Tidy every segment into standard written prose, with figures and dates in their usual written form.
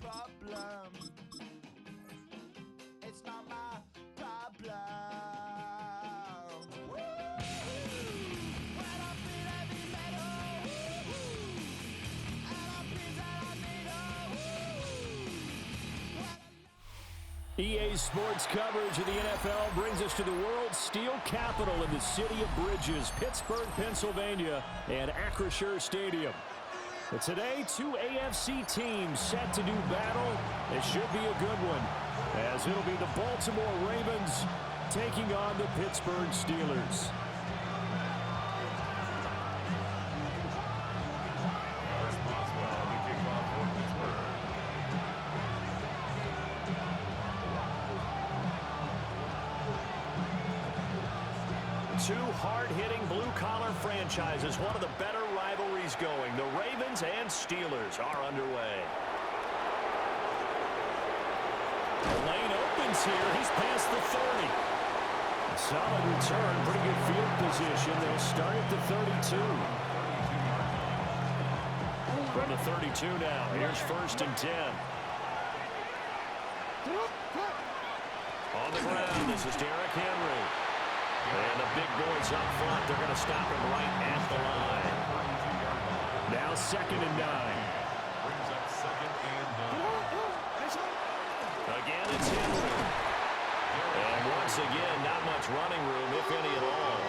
problem. It's not my problem. EA Sports coverage of the NFL brings us to the world's steel capital in the city of Bridges, Pittsburgh, Pennsylvania, and Acrisure Stadium. But today, two AFC teams set to do battle. It should be a good one, as it'll be the Baltimore Ravens taking on the Pittsburgh Steelers. Two hard-hitting blue-collar franchises, one of the better rivalries going. The Ravens and Steelers are underway. The lane opens here. He's past the 30. A solid return, pretty good field position. They'll start at the 32. From the 32 now, here's 1st and 10. On the ground, this is Derrick Henry. And the big boys up front, they're going to stop him right at the line. Now 2nd and 9. Brings up 2nd and 9. Again, it's Henry. And once again, not much running room, if any at all.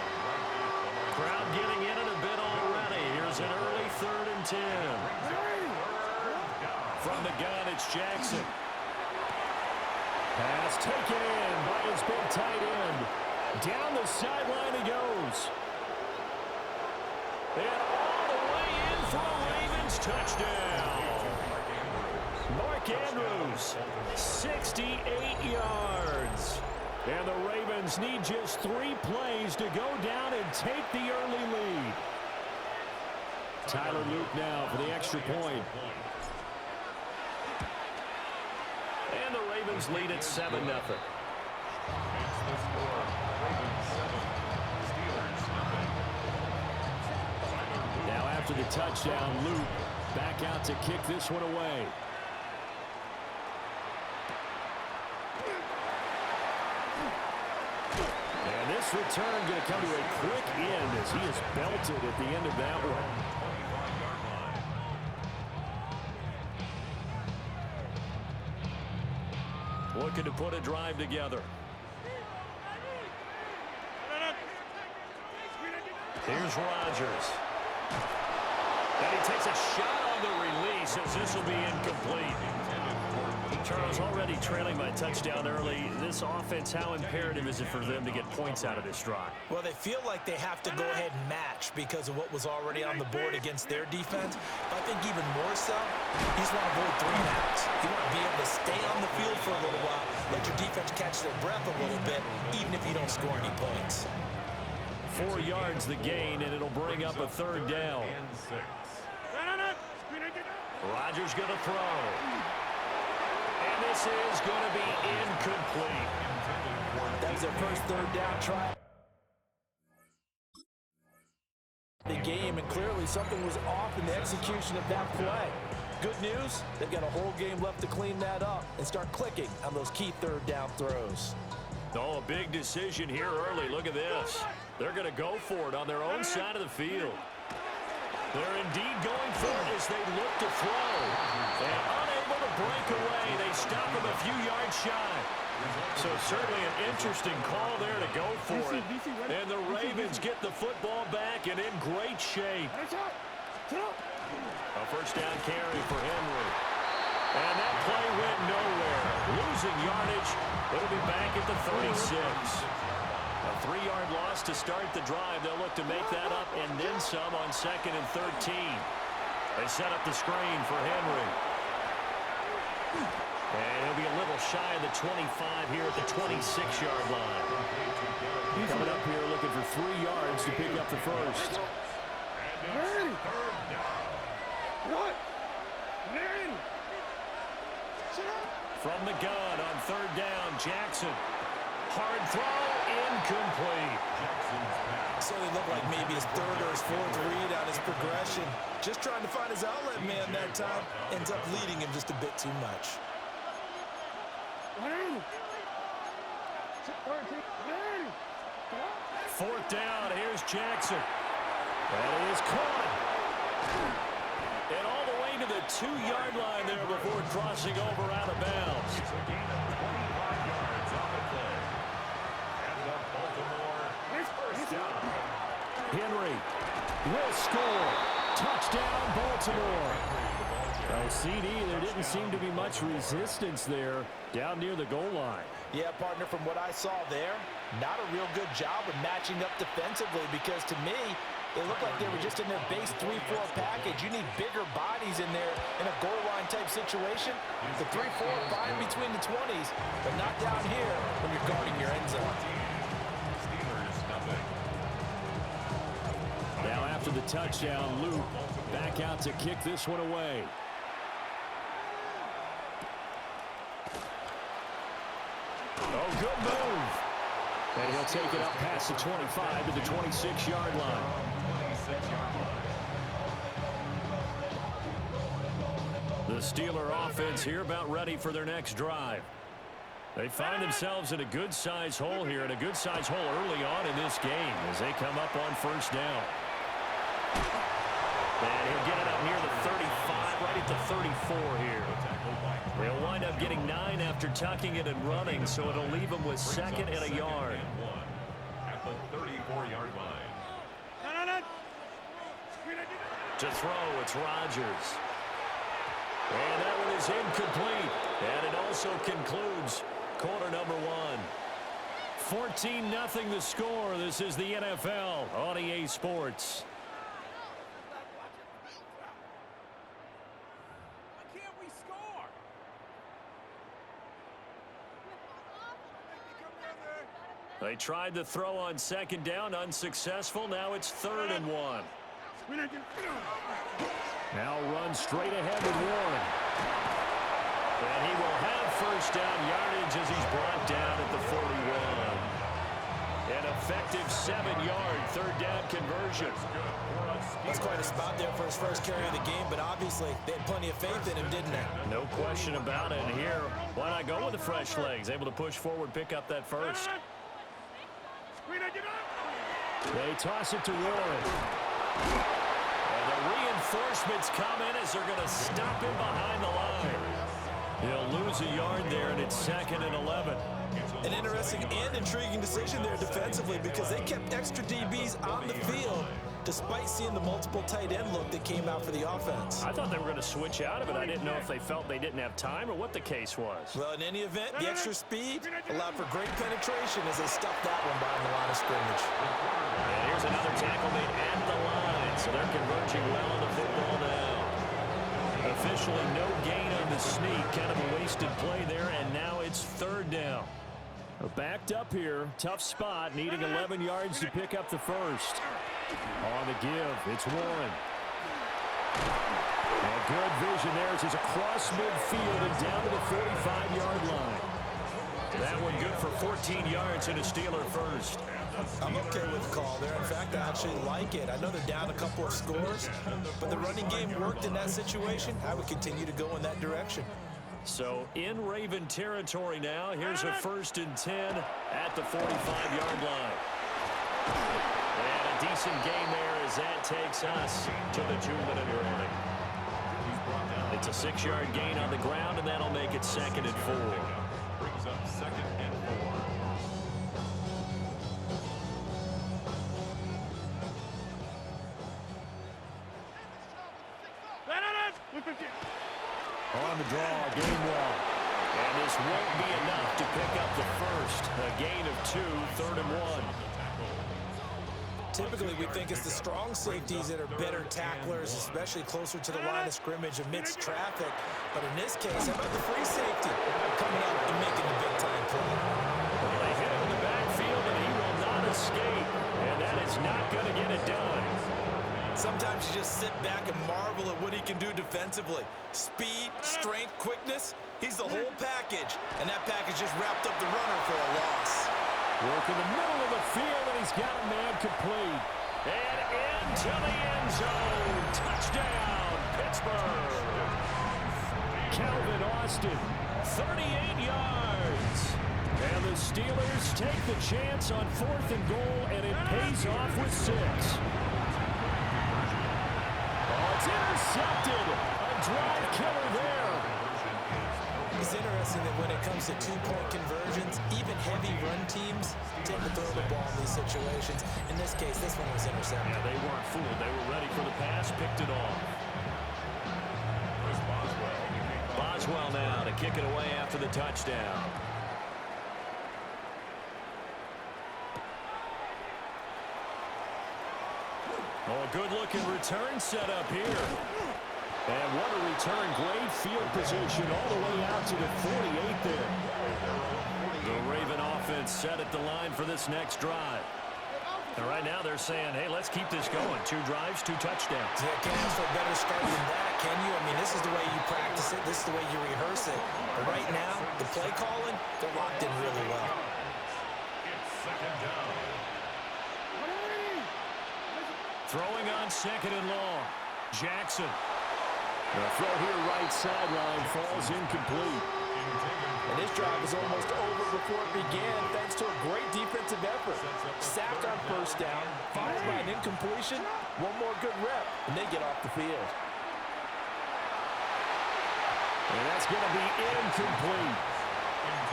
Crowd getting in it a bit already. Here's an early 3rd and 10. From the gun, it's Jackson. Pass taken in by his big tight end. Down the sideline he goes. And all the way in for a Ravens touchdown. Mark Andrews, 68 yards. And the Ravens need just 3 plays to go down and take the early lead. Tyler Luke now for the extra point. And the Ravens lead at 7-0. Now after the touchdown, Luke back out to kick this one away. And this return going to come to a quick end as he is belted at the end of that one. Looking to put a drive together. Here's Rodgers. And he takes a shot on the release as this will be incomplete. Charles, already trailing by touchdown early. This offense, how imperative is it for them to get points out of this drive? Well, they feel like they have to go ahead and match because of what was already on the board against their defense. But I think even more so, you just want to avoid 3 and outs. You want to be able to stay on the field for a little while, let your defense catch their breath a little bit, even if you don't score any points. 4 yards the gain, and it'll bring up a 3rd down. Rodgers going to throw. And this is going to be incomplete. That was their first 3rd down try. The game, and clearly something was off in the execution of that play. Good news, they've got a whole game left to clean that up and start clicking on those key 3rd down throws. Oh, a big decision here early. Look at this. They're going to go for it on their own side of the field. They're indeed going for it as they look to throw. And unable to break away, they stop him a few yards shy. So certainly an interesting call there to go for it. And the Ravens get the football back and in great shape. A 1st down carry for Henry. And that play went nowhere. Losing yardage. It'll be back at the 36. A 3-yard loss to start the drive. They'll look to make that up and then some on 2nd and 13. They set up the screen for Henry. And he'll be a little shy of the 25 here at the 26-yard line. Coming up here looking for 3 yards to pick up the first. From the gun on 3rd down, Jackson. Hard throw, incomplete. certainly looked like maybe his third or his fourth read on his progression. Just trying to find his outlet man that time. Ends up leading him just a bit too much. Fourth down, here's Jackson. That is caught. And all the way to the 2-yard line there before crossing over out of bounds. It's a gain of 25 yards on the play. And the Baltimore first down. Henry will score. Touchdown, Baltimore. Well, CD, there didn't seem to be much resistance there down near the goal line. Yeah, partner, from what I saw there, not a real good job of matching up defensively because to me, it looked like they were just in their base 3-4 package. You need bigger bodies in there in a goal line type situation. The 3-4 fine between the 20s, but not down here when you're guarding your end zone. Steelers nothing. Now after the touchdown, Luke back out to kick this one away. Oh, good move. And he'll take it up past the 25 to the 26-yard line. 26-yard line. The Steeler offense here about ready for their next drive. They find themselves in a good-sized hole here, and a good-sized hole early on in this game as they come up on first down. And he'll get it up near the 35, right at the 34 here. They'll wind up getting 9 after tucking it and running, so it'll leave them with second and a yard. At the 34-yard line. To throw, it's Rodgers. And that one is incomplete. And it also concludes quarter number 1. 14-0 the score. This is the NFL on EA Sports. They tried the throw on second down, unsuccessful. Now it's 3rd and 1. Now run straight ahead with Warren. And he will have first down yardage as he's brought down at the 41. An effective 7-yard third down conversion. That's quite a spot there for his first carry of the game, but obviously they had plenty of faith in him, didn't they? No question about it. And here, why not go with the fresh legs? Able to push forward, pick up that first. They toss it to Warren. And the reinforcements come in as they're going to stop him behind the line. He'll lose a yard there, and it's 2nd and 11. An interesting and intriguing decision there defensively because they kept extra DBs on the field despite seeing the multiple tight end look that came out for the offense. I thought they were going to switch out of it. I didn't know if they felt they didn't have time or what the case was. Well, in any event, the extra speed allowed for great penetration as they stuffed that one behind the line of scrimmage. And here's another tackle made at the line, so they're converging well on the football now. Officially no gain on the sneak, kind of a wasted play there, and now it's 3rd down. Backed up here, tough spot, needing 11 yards to pick up the first. On the give, it's Warren. And good vision there as he's across midfield and down to the 45-yard line. That one good for 14 yards and a Steeler first. I'm okay with the call there. In fact, I actually like it. I know they're down a couple of scores, but the running game worked in that situation. I would continue to go in that direction. So in Raven territory now. Here's a 1st and 10 at the 45-yard line. And a decent game there as that takes us to the 2-minute warning. It's a 6-yard gain on the ground, and that'll make it 2nd and 4. Brings up 2nd and 4. On the draw, Gainwell. And this won't be enough to pick up the first. A gain of 2, 3rd and 1. Typically, we think it's the strong safeties that are better tacklers, especially closer to the line of scrimmage amidst traffic. But in this case, how about the free safety coming up and making the big-time play? Well, they hit him in the backfield, and he will not escape. And that is not going to get it done. Sometimes you just sit back and marvel at what he can do defensively. Speed, strength, quickness, he's the whole package. And that package just wrapped up the runner for a loss. Work in the middle of the field, and he's got a man complete. And into the end zone. Touchdown, Pittsburgh. Calvin Austin, 38 yards. And the Steelers take the chance on 4th and goal, and it pays off with 6. Oh, it's intercepted. A drive killer there. It's interesting that when it comes to two-point conversions, even heavy run teams tend to throw the ball in these situations. In this case, this one was intercepted. Yeah, they weren't fooled. They were ready for the pass, picked it off. Boswell now to kick it away after the touchdown. Oh, a good-looking return set up here. And what a return. Great field position all the way out to the 48 there. The Raven offense set at the line for this next drive. And right now they're saying, hey, let's keep this going. 2 drives, 2 touchdowns. Yeah, can't ask for a better start than that, can you? I mean, this is the way you practice it. This is the way you rehearse it. But right now, the play calling, they're locked in really well. It's second down. Throwing on 2nd and long. Jackson. The throw here right sideline falls incomplete. And this drive is almost over before it began thanks to a great defensive effort. Sacked on 1st down, followed by an incompletion, one more good rep, and they get off the field. And that's going to be incomplete.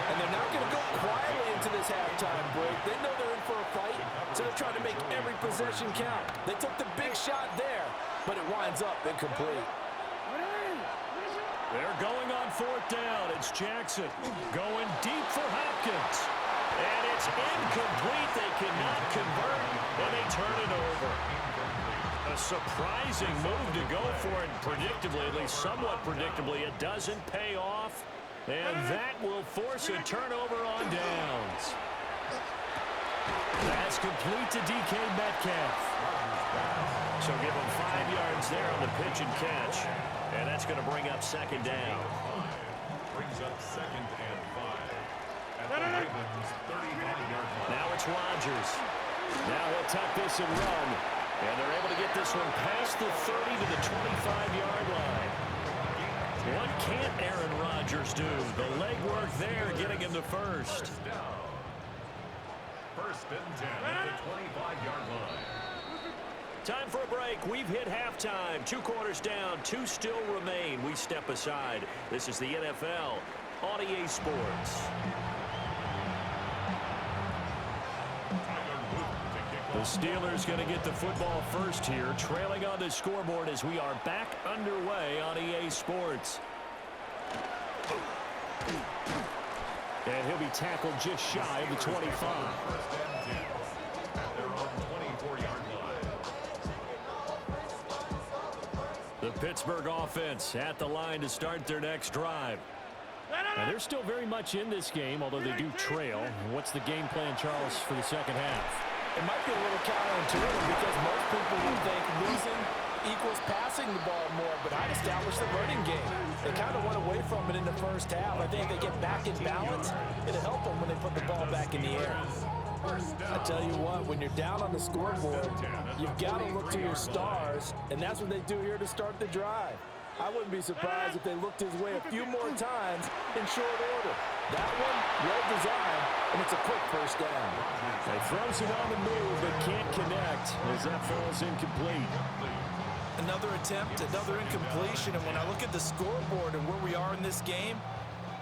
And they're not going to go quietly into this halftime break. They know they're in for a fight, so they're trying to make every possession count. They took the big shot there, but it winds up incomplete. They're going on 4th down. It's Jackson going deep for Hopkins. And it's incomplete. They cannot convert, and they turn it over. A surprising move to go for it. Predictably, at least somewhat predictably, it doesn't pay off. And that will force a turnover on downs. That's complete to DK Metcalf. So give him 5 yards there on the pitch and catch. And that's going to bring up 2nd down. Brings up 2nd and 5. At the Ravens' 35-yard line. Now it's Rodgers. Now he'll tuck this and run. And they're able to get this one past the 30 to the 25-yard line. What can't Aaron Rodgers do? The legwork there getting him to 1st. First and 10 at the 25-yard line. Time for a break. We've hit halftime. 2 quarters down. 2 still remain. We step aside. This is the NFL on EA Sports. The Steelers going to get the football first here, trailing on the scoreboard as we are back underway on EA Sports. And he'll be tackled just shy of the 25. First and 10 at their own 24-yard line. The Pittsburgh offense at the line to start their next drive. And they're still very much in this game, although they do trail. What's the game plan, Charles, for the second half? It might be a little counterintuitive because most people would think losing equals passing the ball more, but I'd establish the running game. They kind of went away from it in the first half. I think if they get back in balance, it'll help them when they put the ball back in the air. I tell you what, when you're down on the scoreboard, you've got to look to your stars, and that's what they do here to start the drive. I wouldn't be surprised if they looked his way a few more times in short order. That one, well designed, and it's a quick first down. They throws it on the move, but can't connect as that falls incomplete. Another attempt, another incompletion, and when I look at the scoreboard and where we are in this game,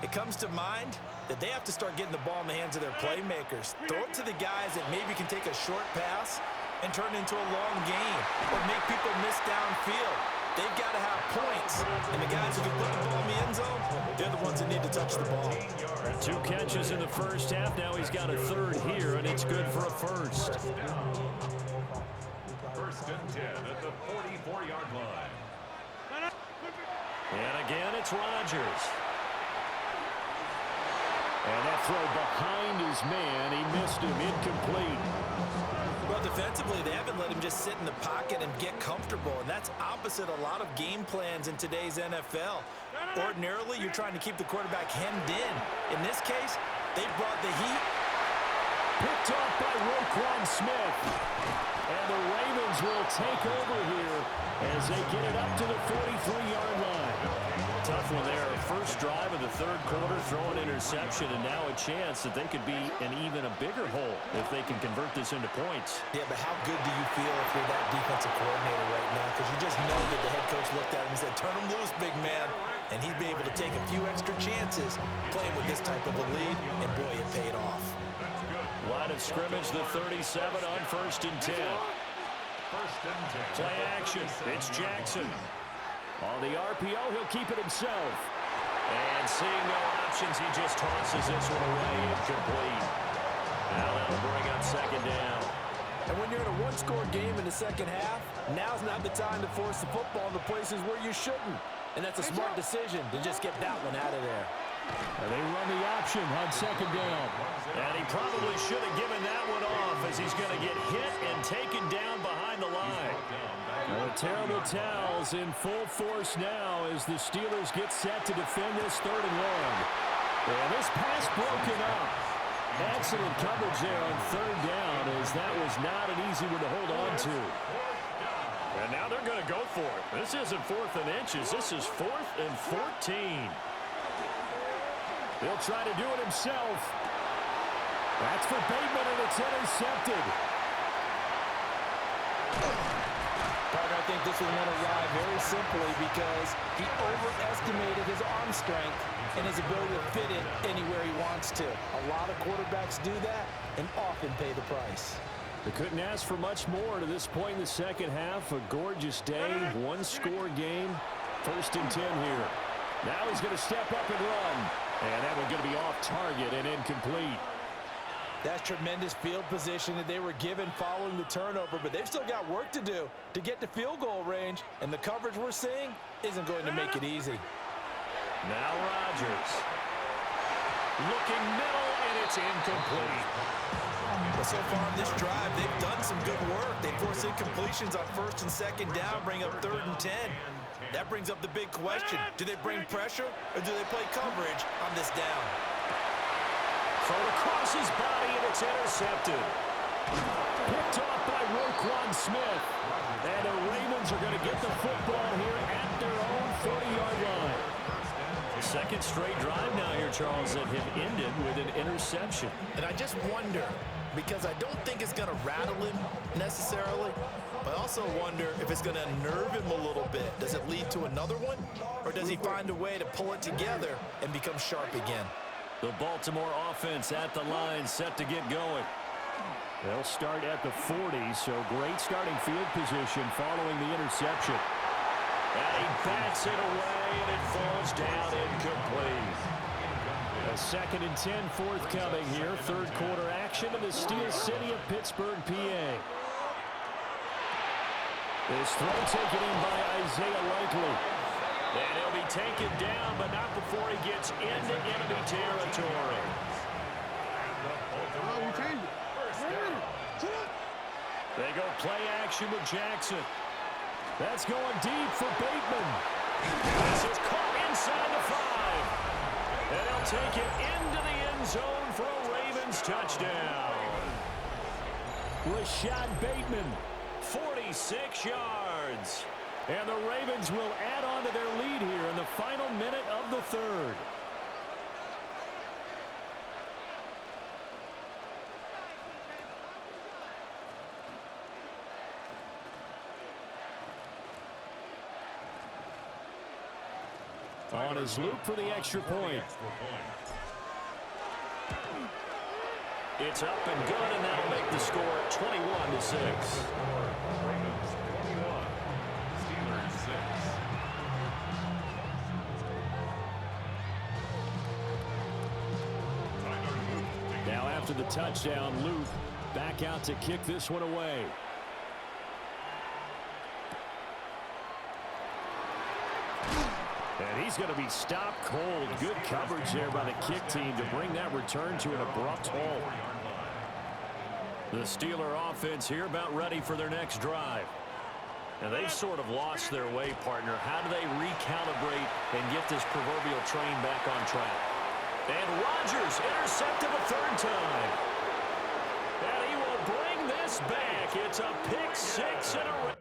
it comes to mind that they have to start getting the ball in the hands of their playmakers. Throw it to the guys that maybe can take a short pass and turn it into a long gain or make people miss downfield. They've got to have points, and the guys who can put the ball in the end zone, they're the ones that need to touch the ball. 2 catches in the first half. Now he's got a 3rd here, and it's good for a first. First and 10 at the 44-yard line. And again, it's Rodgers. And that throw behind his man. He missed him, incomplete. Well, defensively, they haven't let him just sit in the pocket and get comfortable, and that's opposite a lot of game plans in today's NFL. Ordinarily, you're trying to keep the quarterback hemmed in. In this case, they brought the heat, Picked off by Roquan Smith. And the Ravens will take over here as they get it up to the 43-yard line. Tough one there. First drive of the third quarter, throw an interception, and now a chance that they could be in even a bigger hole if they can convert this into points. Yeah, but how good do you feel if you're that defensive coordinator right now? Because you just know that the head coach looked at him and said, turn him loose, big man. And he'd be able to take a few extra chances playing with this type of a lead, and boy, it paid off. Line of scrimmage, the 37 on 1st and 10. Play action. It's Jackson. On the RPO, he'll keep it himself. And seeing no options, he just tosses this one away, incomplete. Now that'll bring up 2nd down. And when you're in a one-score game in the second half, now's not the time to force the football into places where you shouldn't. And that's a smart decision to just get that one out of there. And they run the option on 2nd down. And he probably should have given that one off as he's going to get hit and taken down behind the line. The terrible towels in full force now as the Steelers get set to defend this 3rd and long. And this pass broken up. Excellent coverage there on 3rd down as that was not an easy one to hold on to. And now they're going to go for it. This isn't 4th and inches. This is 4th and 14. He'll try to do it himself. That's for Bateman, and it's intercepted. Parker, I think this was going to ride very simply because he overestimated his arm strength and his ability to fit it anywhere he wants to. A lot of quarterbacks do that and often pay the price. They couldn't ask for much more to this point in the second half. A gorgeous day, one-score game. 1st and 10 here. Now he's going to step up and run. And that one's going to be off target and incomplete. That's tremendous field position that they were given following the turnover, but they've still got work to do to get to field goal range, and the coverage we're seeing isn't going to make it easy. Now Rodgers. Looking middle, and it's incomplete. But so far in this drive, they've done some good work. They force incompletions on 1st and 2nd down, bring up 3rd and 10. That brings up the big question. Do they bring pressure, or do they play coverage on this down? Thrown across his body, and it's intercepted. Picked off by Roquan Smith. And the Ravens are going to get the football here at their own 40-yard line. Second straight drive now here, Charles, that have ended with an interception. And I just wonder, because I don't think it's going to rattle him necessarily, but I also wonder if it's going to unnerve him a little bit. Does it lead to another one? Or does he find a way to pull it together and become sharp again? The Baltimore offense at the line, set to get going. They'll start at the 40, so great starting field position following the interception. And he bats it away, and it falls down incomplete. A 2nd and 10 forthcoming here. Third quarter action in the Steel City of Pittsburgh, PA. This throw taken in by Isaiah Likely. And he'll be taken down, but not before he gets into enemy territory. They go play action with Jackson. That's going deep for Bateman. This is caught inside the 5. And he'll take it into the end zone for a Ravens touchdown. Rashad Bateman, 46 yards. And the Ravens will add on to their lead here in the final minute of the 3rd. On his loop for the extra point. It's up and good, and that'll make the score 21-6. Now after the touchdown, Luke back out to kick this one away. And he's going to be stopped cold. Good coverage there by the kick team to bring that return to an abrupt halt. The Steeler offense here about ready for their next drive. And they've sort of lost their way, partner. How do they recalibrate and get this proverbial train back on track? And Rodgers intercepted a 3rd time. this back. It's a pick six and a